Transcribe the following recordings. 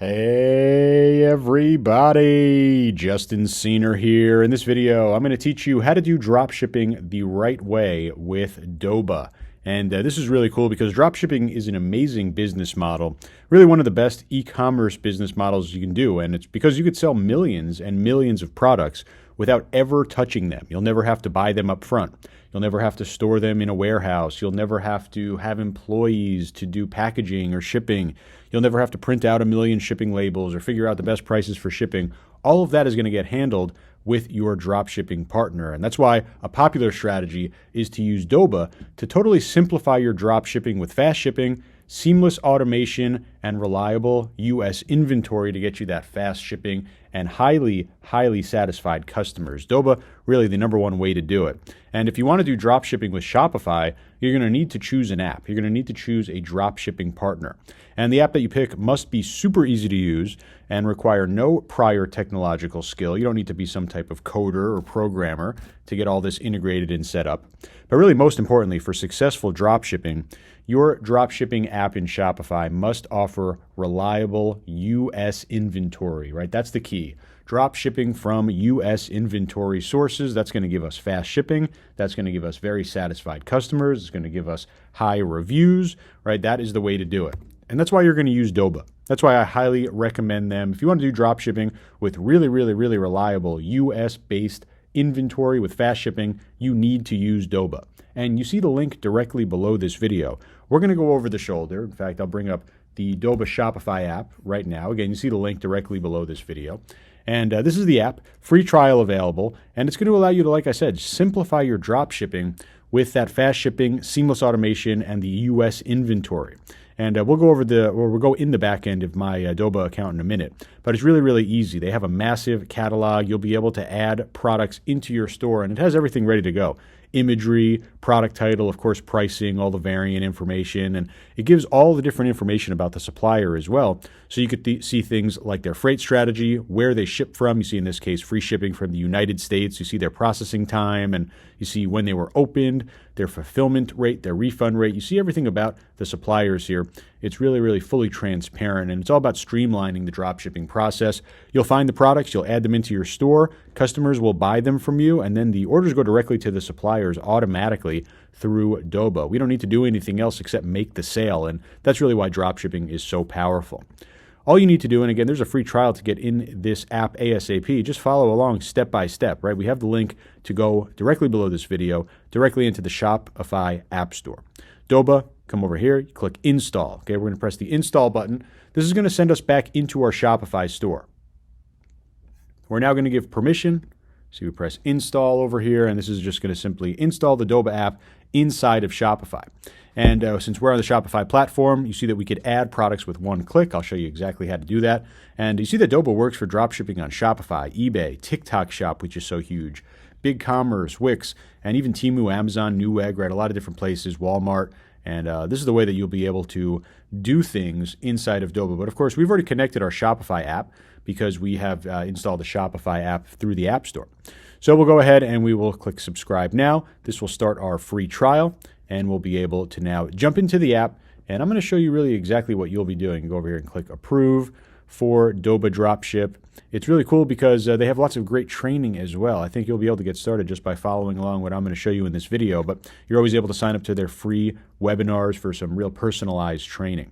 Hey everybody, Justin Senior here. In this video, I'm going to teach you how to do dropshipping the right way with Doba. And this is really cool because dropshipping is an amazing business model, really one of the best e-commerce business models you can do. And it's because you could sell millions and millions of products without ever touching them. You'll never have to buy them up front. You'll never have to store them in a warehouse. You'll never have to have employees to do packaging or shipping. You'll never have to print out a million shipping labels or figure out the best prices for shipping. All of that is going to get handled with your dropshipping partner. And that's why a popular strategy is to use Doba to totally simplify your dropshipping with fast shipping, seamless automation, and reliable US inventory to get you that fast shipping and highly satisfied customers. Doba, really the #1 way to do it. And if you want to do dropshipping with Shopify, you're going to need to choose an app. You're going to need to choose a dropshipping partner. And the app that you pick must be super easy to use and require no prior technological skill. You don't need to be some type of coder or programmer to get all this integrated and set up. But really, most importantly, for successful dropshipping, your dropshipping app in Shopify must offer reliable US inventory, right? That's the key. Drop shipping from US inventory sources. That's going to give us fast shipping. That's going to give us very satisfied customers. It's going to give us high reviews, right? That is the way to do it. And that's why you're going to use Doba. That's why I highly recommend them. If you want to do drop shipping with really reliable US-based inventory with fast shipping, you need to use Doba. And you see the link directly below this video. We're going to go over the shoulder. In fact, I'll bring up the Doba Shopify app right now. Again, you see the link directly below this video. And this is the app, free trial available, and it's going to allow you to, like I said, simplify your drop shipping with that fast shipping, seamless automation, and the US inventory. And we'll go in the back end of my Doba account in a minute. But it's really easy. They have a massive catalog. You'll be able to add products into your store, and it has everything ready to go. Imagery, product title, of course, pricing, all the variant information, and it gives all the different information about the supplier as well. So you could see things like their freight strategy, where they ship from. You see in this case, free shipping from the United States. You see their processing time, and you see when they were opened, their fulfillment rate, their refund rate. You see everything about the suppliers here. It's really fully transparent, and it's all about streamlining the dropshipping process. You'll find the products, you'll add them into your store, customers will buy them from you, and then the orders go directly to the suppliers automatically through Doba. We don't need to do anything else except make the sale, and that's really why dropshipping is so powerful. All you need to do, and again, there's a free trial to get in this app ASAP. Just follow along step by step, right? We have the link to go directly below this video, directly into the Shopify App Store. Doba, come over here, you click install. Okay, we're going to press the install button. This is going to send us back into our Shopify store. We're now going to give permission. So we press install over here, and this is just going to simply install the Doba app inside of Shopify. And since we're on the Shopify platform, you see that we could add products with one click. I'll show you exactly how to do that. And you see that Doba works for dropshipping on Shopify, eBay, TikTok Shop, which is so huge, BigCommerce, Wix, and even Temu, Amazon, Newegg, right? A lot of different places, Walmart. And this is the way that you'll be able to do things inside of Doba. But of course, we've already connected our Shopify app because we have installed the Shopify app through the App Store. So we'll go ahead and we will click subscribe now. This will start our free trial, and we'll be able to now jump into the app. And I'm going to show you really exactly what you'll be doing. Go over here and click approve for Doba Dropship. It's really cool because they have lots of great training as well. I think you'll be able to get started just by following along what I'm going to show you in this video, but you're always able to sign up to their free webinars for some real personalized training.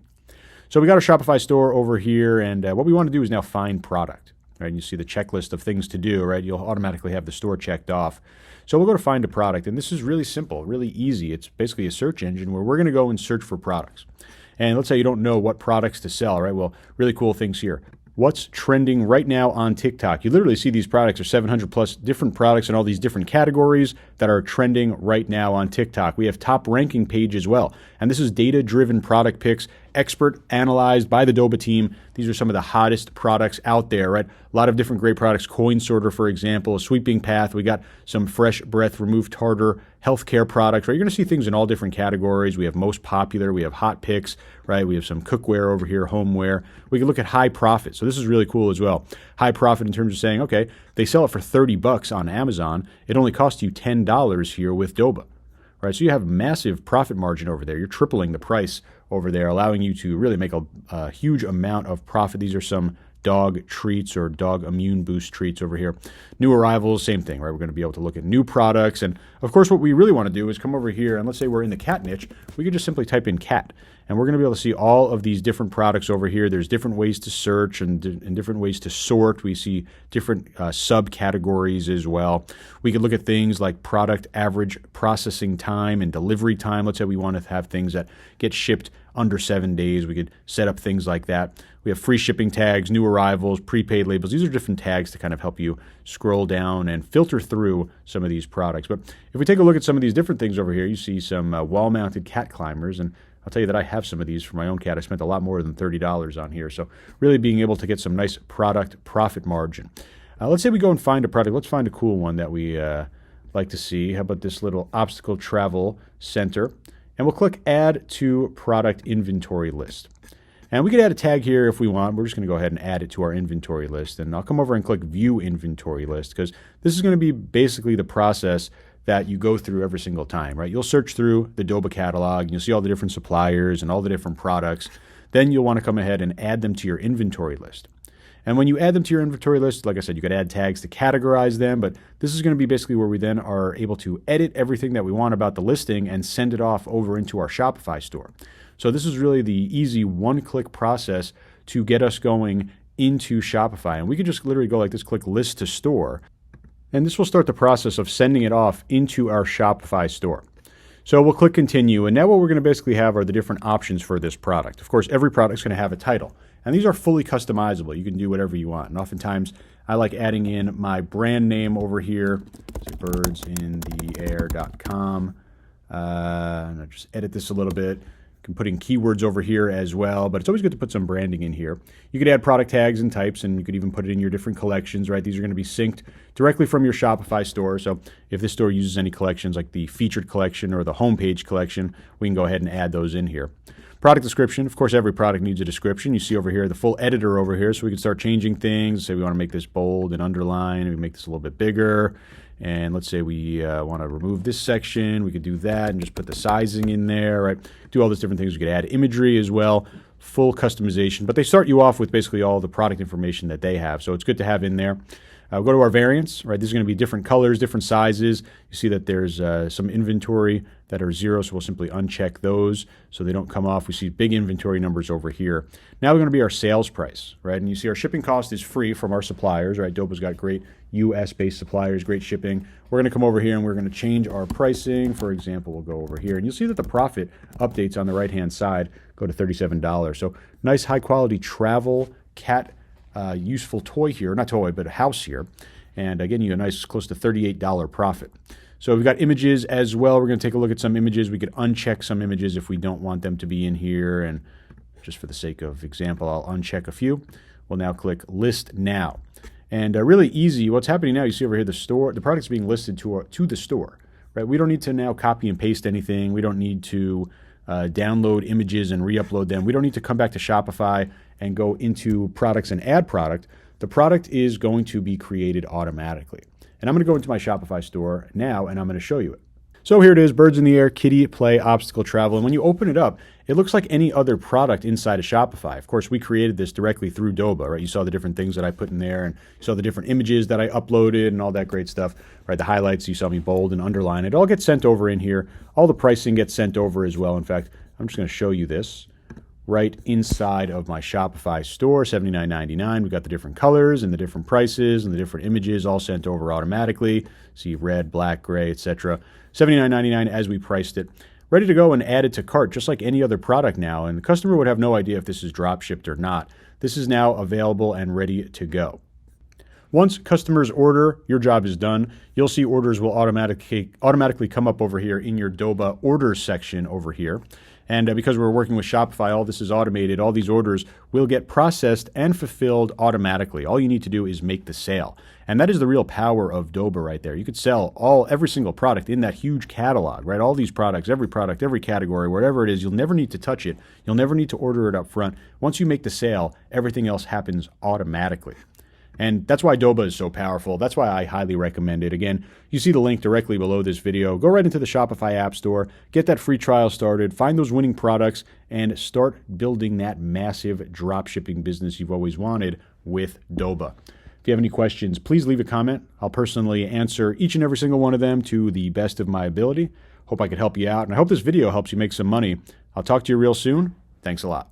So we got our Shopify store over here, and what we want to do is now find product. Right? And you see the checklist of things to do, right? You'll automatically have the store checked off. So we'll go to find a product, and this is really simple, really easy. It's basically a search engine where we're going to go and search for products. And let's say you don't know what products to sell, right? Well, really cool things here. What's trending right now on TikTok? You literally see these products are 700 plus different products in all these different categories that are trending right now on TikTok. We have top ranking page as well. And this is data-driven product picks, expert analyzed by the Doba team. These are some of the hottest products out there, right? A lot of different great products. Coin sorter, for example, a sweeping path. We got some fresh breath, remove tartar, healthcare products, right? You're going to see things in all different categories. We have most popular. We have hot picks, right? We have some cookware over here, homeware. We can look at high profit. So this is really cool as well. High profit in terms of saying, okay, they sell it for $30 on Amazon. It only costs you $10 here with Doba, right? So you have massive profit margin over there. You're tripling the price over there, allowing you to really make a huge amount of profit. These are some dog treats or dog immune boost treats over here. New arrivals, same thing, right? We're going to be able to look at new products. And of course, what we really want to do is come over here and let's say we're in the cat niche. We could just simply type in cat and we're going to be able to see all of these different products over here. There's different ways to search and different ways to sort. We see different subcategories as well. We could look at things like product average processing time and delivery time. Let's say we want to have things that get shipped under 7 days. We could set up things like that. We have free shipping tags, new arrivals, prepaid labels. These are different tags to kind of help you scroll down and filter through some of these products. But if we take a look at some of these different things over here, you see some wall-mounted cat climbers. And I'll tell you that I have some of these for my own cat. I spent a lot more than $30 on here. So really being able to get some nice product profit margin. Let's say we go and find a product. Let's find a cool one that we like to see. How about this little obstacle travel center? And we'll click Add to Product Inventory List. And we could add a tag here if we want. We're just going to go ahead and add it to our inventory list. And I'll come over and click View Inventory List because this is going to be basically the process that you go through every single time, right? You'll search through the Doba catalog, and you'll see all the different suppliers and all the different products. Then you'll want to come ahead and add them to your inventory list. And when you add them to your inventory list, like I said, you could add tags to categorize them, but this is going to be basically where we then are able to edit everything that we want about the listing and send it off over into our Shopify store. So this is really the easy one-click process to get us going into Shopify. And we can just literally go like this, click List to Store. And this will start the process of sending it off into our Shopify store. So we'll click Continue. And now what we're going to basically have are the different options for this product. Of course, every product is going to have a title. And these are fully customizable. You can do whatever you want. And oftentimes, I like adding in my brand name over here. So birdsintheair.com. And I'll just edit this a little bit. You can put in keywords over here as well, but it's always good to put some branding in here. You could add product tags and types, and you could even put it in your different collections, right? These are going to be synced directly from your Shopify store. So if this store uses any collections like the featured collection or the homepage collection, we can go ahead and add those in here. Product description. Of course, every product needs a description. You see over here the full editor over here, so we can start changing things. Say we want to make this bold and underline, and we make this a little bit bigger. And let's say we want to remove this section. We could do that and just put the sizing in there, right? Do all these different things. We could add imagery as well, full customization. But they start you off with basically all the product information that they have. So it's good to have in there. We'll go to our variants, right? These are going to be different colors, different sizes. You see that there's some inventory that are 0, so we'll simply uncheck those so they don't come off. We see big inventory numbers over here. Now we're going to be our sales price, right? And you see our shipping cost is free from our suppliers, right? Doba's got great US-based suppliers, great shipping. We're going to come over here and we're going to change our pricing. For example, we'll go over here and you'll see that the profit updates on the right-hand side go to $37. So nice high-quality travel cat useful toy here, not toy, but a house here. And again, you get a nice close to $38 profit. So we've got images as well. We're going to take a look at some images. We could uncheck some images if we don't want them to be in here. And just for the sake of example, I'll uncheck a few. We'll now click List Now. And really easy, what's happening now, you see over here, the product's being listed to the store, right? We don't need to now copy and paste anything. We don't need to download images and re-upload them. We don't need to come back to Shopify and go into products and add product. The product is going to be created automatically. And I'm going to go into my Shopify store now and I'm going to show you it. So here it is, Birds in the Air, Kitty Play, Obstacle Travel. And when you open it up, it looks like any other product inside of Shopify. Of course, we created this directly through Doba, right? You saw the different things that I put in there and you saw the different images that I uploaded and all that great stuff, right? The highlights, you saw me bold and underline. It all gets sent over in here. All the pricing gets sent over as well. In fact, I'm just going to show you this right inside of my Shopify store, $79.99. We've got the different colors and the different prices and the different images all sent over automatically. See red, black, gray, etc. $79.99 as we priced it. Ready to go and add it to cart just like any other product now. And the customer would have no idea if this is drop shipped or not. This is now available and ready to go. Once customers order, your job is done. You'll see orders will automatically come up over here in your Doba orders section over here. And because we're working with Shopify, all this is automated. All these orders will get processed and fulfilled automatically. All you need to do is make the sale. And that is the real power of Doba right there. You could sell every single product in that huge catalog, right? All these products, every category, whatever it is, you'll never need to touch it. You'll never need to order it up front. Once you make the sale, everything else happens automatically. And that's why Doba is so powerful. That's why I highly recommend it. Again, you see the link directly below this video. Go right into the Shopify App Store, get that free trial started, find those winning products, and start building that massive dropshipping business you've always wanted with Doba. If you have any questions, please leave a comment. I'll personally answer each and every single one of them to the best of my ability. Hope I could help you out, and I hope this video helps you make some money. I'll talk to you real soon. Thanks a lot.